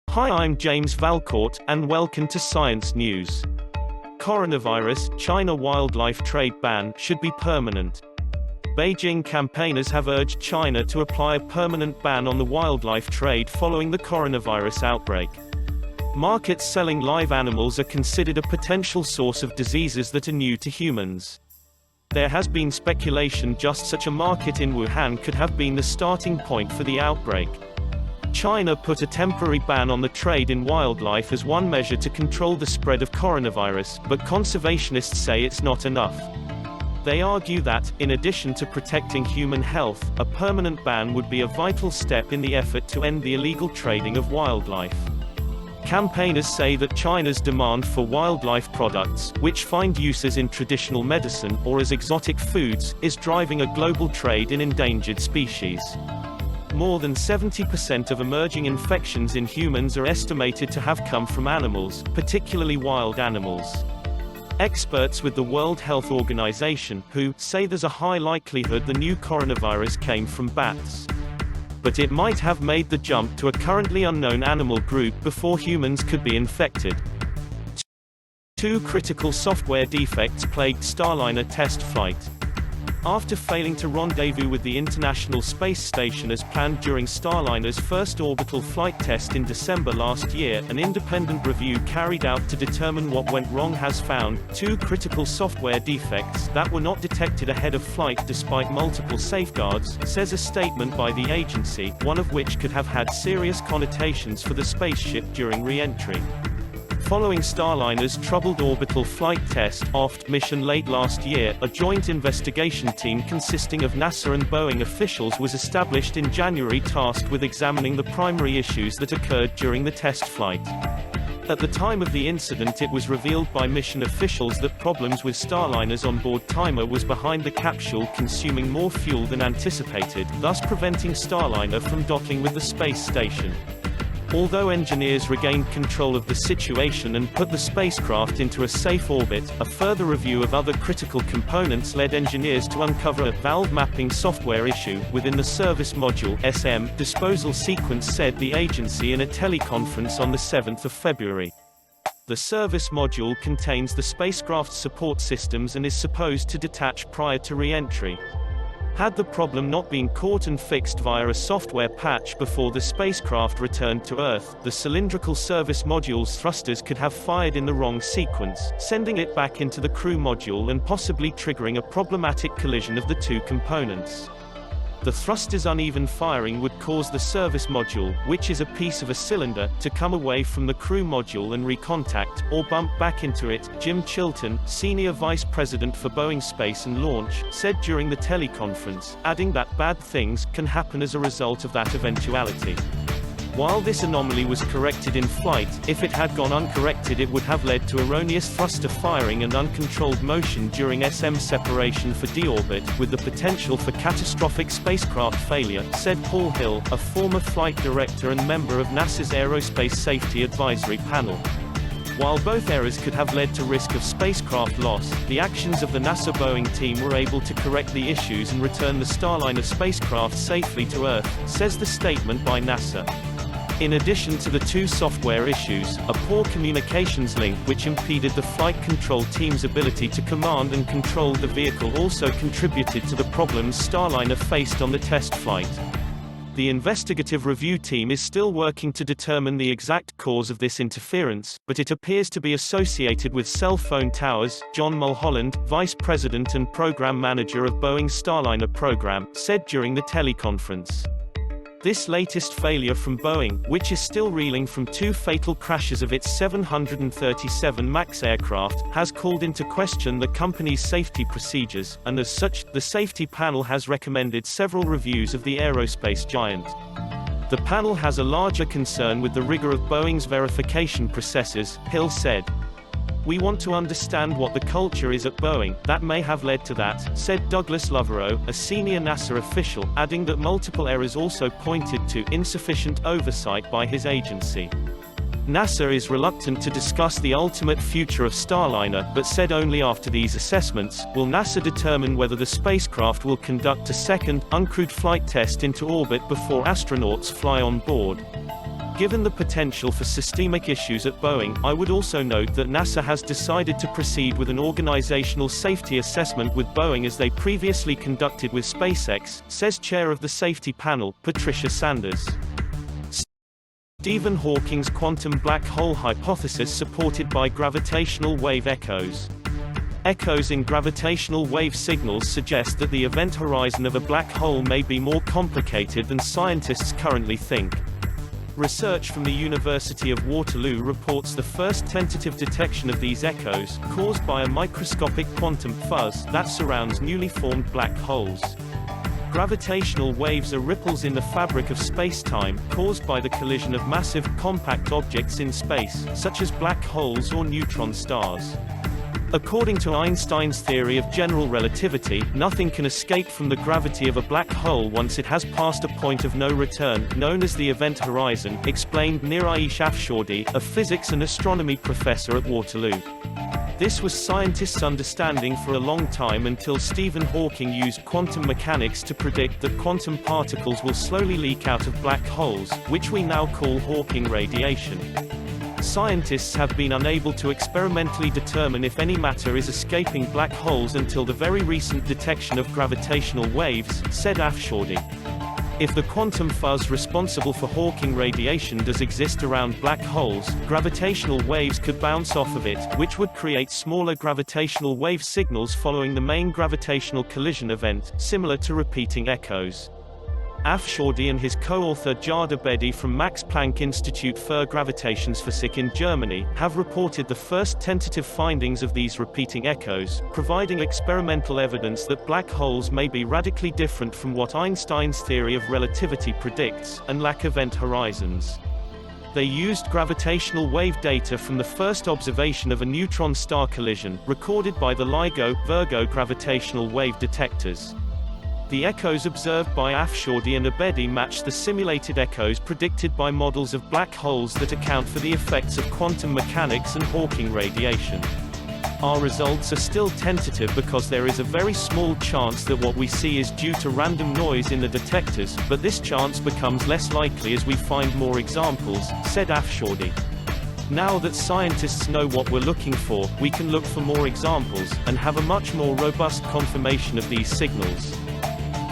Hi, I'm James Valcourt, and welcome to Science News. Coronavirus, China wildlife trade ban should be permanent. Beijing campaigners have urged China to apply a permanent ban on the wildlife trade following the coronavirus outbreak. Markets selling live animals are considered a potential source of diseases that are new to humans. There has been speculation just such a market in Wuhan could have been the starting point for the outbreak. China put a temporary ban on the trade in wildlife as one measure to control the spread of coronavirus, but conservationists say it's not enough. They argue that, in addition to protecting human health, a permanent ban would be a vital step in the effort to end the illegal trading of wildlife. Campaigners say that China's demand for wildlife products, which find uses in traditional medicine or as exotic foods, is driving a global trade in endangered species. More than 70% of emerging infections in humans are estimated to have come from animals, particularly wild animals. Experts with the World Health Organization, WHO, say there's a high likelihood the new coronavirus came from bats. But it might have made the jump to a currently unknown animal group before humans could be infected. Two critical software defects plagued Starliner test flight. After failing to rendezvous with the International Space Station as planned during Starliner's first orbital flight test in December last year, an independent review carried out to determine what went wrong has found two critical software defects that were not detected ahead of flight despite multiple safeguards, says a statement by the agency, one of which could have had serious connotations for the spaceship during re-entry. Following Starliner's troubled orbital flight test (OFT) mission late last year, a joint investigation team consisting of NASA and Boeing officials was established in January tasked with examining the primary issues that occurred during the test flight. At the time of the incident, it was revealed by mission officials that problems with Starliner's onboard timer was behind the capsule consuming more fuel than anticipated, thus preventing Starliner from docking with the space station. Although engineers regained control of the situation and put the spacecraft into a safe orbit, a further review of other critical components led engineers to uncover a valve mapping software issue within the service module (SM) disposal sequence, said the agency in a teleconference on the 7th of February. The service module contains the spacecraft's support systems and is supposed to detach prior to re-entry. Had the problem not been caught and fixed via a software patch before the spacecraft returned to Earth, the cylindrical service module's thrusters could have fired in the wrong sequence, sending it back into the crew module and possibly triggering a problematic collision of the two components. The thruster's uneven firing would cause the service module, which is a piece of a cylinder, to come away from the crew module and recontact, or bump back into it, Jim Chilton, Senior Vice President for Boeing Space and Launch, said during the teleconference, adding that bad things can happen as a result of that eventuality. While this anomaly was corrected in flight, if it had gone uncorrected it would have led to erroneous thruster firing and uncontrolled motion during SM separation for deorbit, with the potential for catastrophic spacecraft failure, said Paul Hill, a former flight director and member of NASA's Aerospace Safety Advisory Panel. While both errors could have led to risk of spacecraft loss, the actions of the NASA Boeing team were able to correct the issues and return the Starliner spacecraft safely to Earth, says the statement by NASA. In addition to the two software issues, a poor communications link which impeded the flight control team's ability to command and control the vehicle also contributed to the problems Starliner faced on the test flight. The investigative review team is still working to determine the exact cause of this interference, but it appears to be associated with cell phone towers, John Mulholland, Vice President and Program Manager of Boeing's Starliner program, said during the teleconference. This latest failure from Boeing, which is still reeling from two fatal crashes of its 737 MAX aircraft, has called into question the company's safety procedures, and as such, the safety panel has recommended several reviews of the aerospace giant. The panel has a larger concern with the rigor of Boeing's verification processes, Hill said. We want to understand what the culture is at Boeing that may have led to that, said Douglas Loverow, a senior NASA official, adding that multiple errors also pointed to insufficient oversight by his agency. NASA is reluctant to discuss the ultimate future of Starliner, but said only after these assessments will NASA determine whether the spacecraft will conduct a second, uncrewed flight test into orbit before astronauts fly on board. Given the potential for systemic issues at Boeing, I would also note that NASA has decided to proceed with an organizational safety assessment with Boeing as they previously conducted with SpaceX, says chair of the safety panel, Patricia Sanders. Stephen Hawking's quantum black hole hypothesis supported by gravitational wave echoes. Echoes in gravitational wave signals suggest that the event horizon of a black hole may be more complicated than scientists currently think. Research from the University of Waterloo reports the first tentative detection of these echoes, caused by a microscopic quantum fuzz that surrounds newly formed black holes. Gravitational waves are ripples in the fabric of space-time, caused by the collision of massive, compact objects in space, such as black holes or neutron stars. According to Einstein's theory of general relativity, nothing can escape from the gravity of a black hole once it has passed a point of no return, known as the event horizon, explained Niraish Afshordi, a physics and astronomy professor at Waterloo. This was scientists' understanding for a long time until Stephen Hawking used quantum mechanics to predict that quantum particles will slowly leak out of black holes, which we now call Hawking radiation. Scientists have been unable to experimentally determine if any matter is escaping black holes until the very recent detection of gravitational waves, said Afshordi. If the quantum fuzz responsible for Hawking radiation does exist around black holes, gravitational waves could bounce off of it, which would create smaller gravitational wave signals following the main gravitational collision event, similar to repeating echoes. Afshordi and his co-author Jada Bedi from Max Planck Institute für Gravitationsphysik in Germany have reported the first tentative findings of these repeating echoes, providing experimental evidence that black holes may be radically different from what Einstein's theory of relativity predicts, and lack event horizons. They used gravitational wave data from the first observation of a neutron star collision, recorded by the LIGO-Virgo gravitational wave detectors. The echoes observed by Afshordi and Abedi match the simulated echoes predicted by models of black holes that account for the effects of quantum mechanics and Hawking radiation. Our results are still tentative because there is a very small chance that what we see is due to random noise in the detectors, but this chance becomes less likely as we find more examples, said Afshordi. Now that scientists know what we're looking for, we can look for more examples, and have a much more robust confirmation of these signals.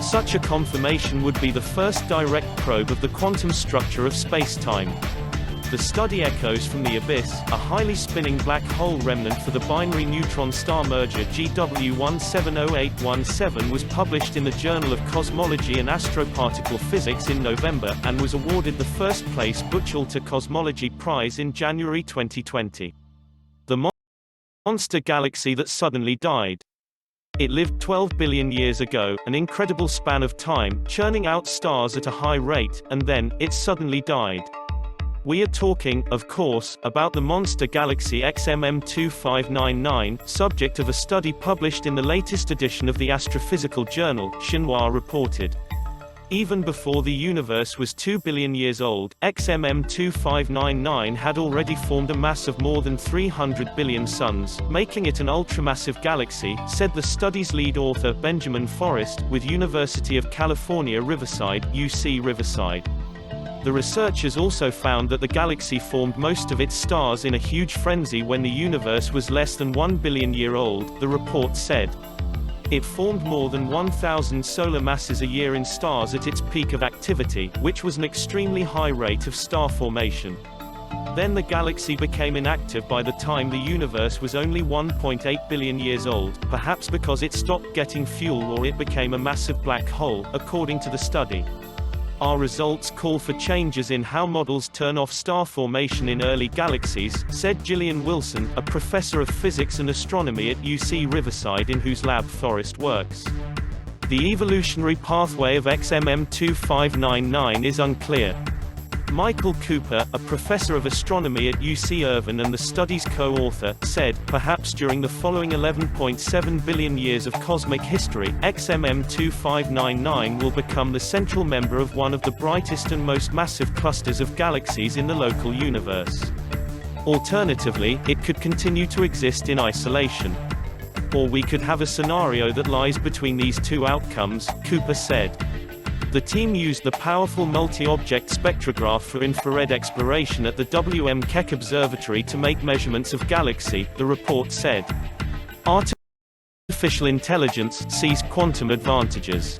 Such a confirmation would be the first direct probe of the quantum structure of space-time. The study echoes from the abyss, a highly spinning black hole remnant for the binary neutron star merger GW170817 was published in the Journal of Cosmology and Astroparticle Physics in November, and was awarded the first-place Buchholter Cosmology Prize in January 2020. The monster galaxy that suddenly died. It lived 12 billion years ago, an incredible span of time, churning out stars at a high rate, and then, it suddenly died. We are talking, of course, about the monster galaxy XMM2599, subject of a study published in the latest edition of the Astrophysical Journal, Xinhua reported. Even before the universe was 2 billion years old, XMM2599 had already formed a mass of more than 300 billion suns, making it an ultramassive galaxy, said the study's lead author Benjamin Forrest, with University of California Riverside, UC Riverside. The researchers also found that the galaxy formed most of its stars in a huge frenzy when the universe was less than 1 billion year old, the report said. It formed more than 1,000 solar masses a year in stars at its peak of activity, which was an extremely high rate of star formation. Then the galaxy became inactive by the time the universe was only 1.8 billion years old, perhaps because it stopped getting fuel or it became a massive black hole, according to the study. Our results call for changes in how models turn off star formation in early galaxies, said Gillian Wilson, a professor of physics and astronomy at UC Riverside in whose lab Forrest works. The evolutionary pathway of XMM2599 is unclear. Michael Cooper, a professor of astronomy at UC Irvine and the study's co-author, said, perhaps during the following 11.7 billion years of cosmic history, XMM2599 will become the central member of one of the brightest and most massive clusters of galaxies in the local universe. Alternatively, it could continue to exist in isolation. Or we could have a scenario that lies between these two outcomes, Cooper said. The team used the powerful multi-object spectrograph for infrared exploration at the W.M. Keck Observatory to make measurements of galaxy, the report said. Artificial intelligence sees quantum advantages.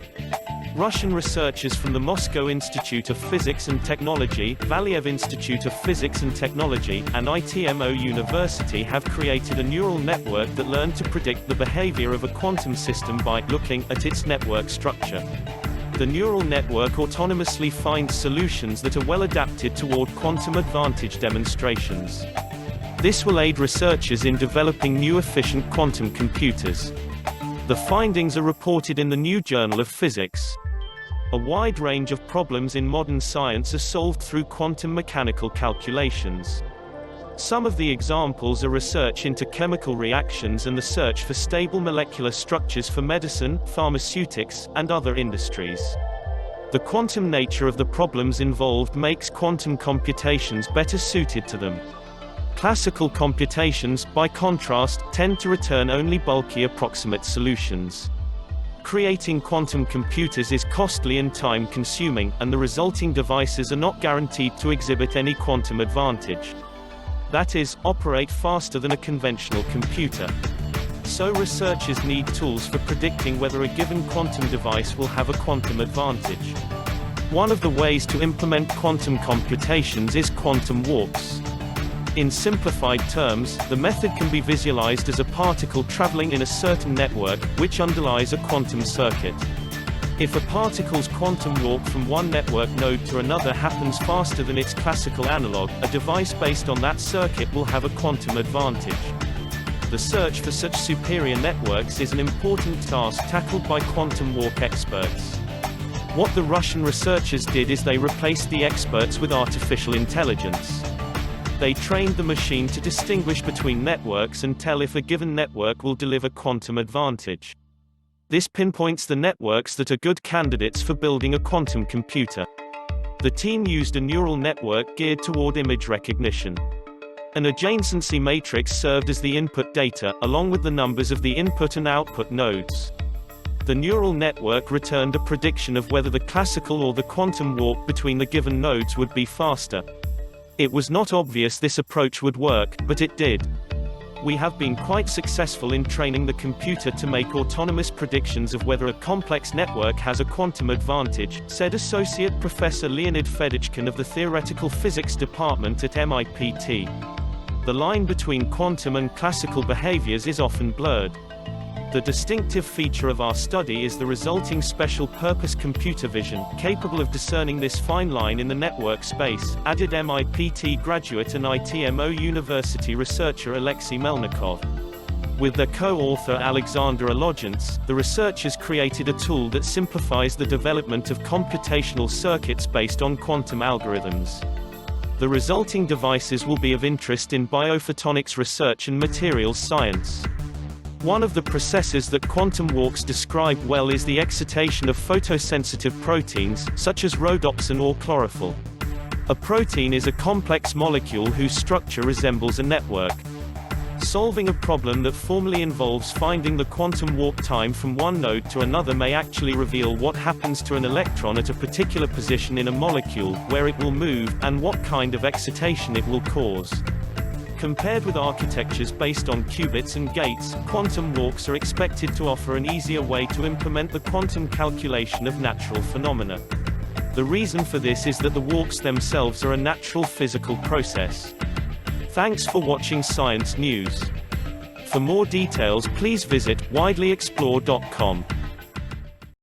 Russian researchers from the Moscow Institute of Physics and Technology, Valiev Institute of Physics and Technology, and ITMO University have created a neural network that learned to predict the behavior of a quantum system by looking at its network structure. The neural network autonomously finds solutions that are well adapted toward quantum advantage demonstrations. This will aid researchers in developing new efficient quantum computers. The findings are reported in the New Journal of Physics. A wide range of problems in modern science are solved through quantum mechanical calculations. Some of the examples are research into chemical reactions and the search for stable molecular structures for medicine, pharmaceutics, and other industries. The quantum nature of the problems involved makes quantum computations better suited to them. Classical computations, by contrast, tend to return only bulky approximate solutions. Creating quantum computers is costly and time-consuming, and the resulting devices are not guaranteed to exhibit any quantum advantage. That is, operate faster than a conventional computer. So researchers need tools for predicting whether a given quantum device will have a quantum advantage. One of the ways to implement quantum computations is quantum walks. In simplified terms, the method can be visualized as a particle traveling in a certain network, which underlies a quantum circuit. If a particle's quantum walk from one network node to another happens faster than its classical analog, a device based on that circuit will have a quantum advantage. The search for such superior networks is an important task tackled by quantum walk experts. What the Russian researchers did is they replaced the experts with artificial intelligence. They trained the machine to distinguish between networks and tell if a given network will deliver quantum advantage. This pinpoints the networks that are good candidates for building a quantum computer. The team used a neural network geared toward image recognition. An adjacency matrix served as the input data, along with the numbers of the input and output nodes. The neural network returned a prediction of whether the classical or the quantum walk between the given nodes would be faster. It was not obvious this approach would work, but it did. We have been quite successful in training the computer to make autonomous predictions of whether a complex network has a quantum advantage, said Associate Professor Leonid Fedotchkin of the Theoretical Physics Department at MIT. The line between quantum and classical behaviors is often blurred. The distinctive feature of our study is the resulting special-purpose computer vision, capable of discerning this fine line in the network space, added MIT graduate and ITMO University researcher Alexei Melnikov. With their co-author Alexander Alogents, the researchers created a tool that simplifies the development of computational circuits based on quantum algorithms. The resulting devices will be of interest in biophotonics research and materials science. One of the processes that quantum walks describe well is the excitation of photosensitive proteins, such as rhodopsin or chlorophyll. A protein is a complex molecule whose structure resembles a network. Solving a problem that formally involves finding the quantum walk time from one node to another may actually reveal what happens to an electron at a particular position in a molecule, where it will move, and what kind of excitation it will cause. Compared with architectures based on qubits and gates, quantum walks are expected to offer an easier way to implement the quantum calculation of natural phenomena. The reason for this is that the walks themselves are a natural physical process. Thanks for watching Science News. For more details, please visit widelyexplore.com.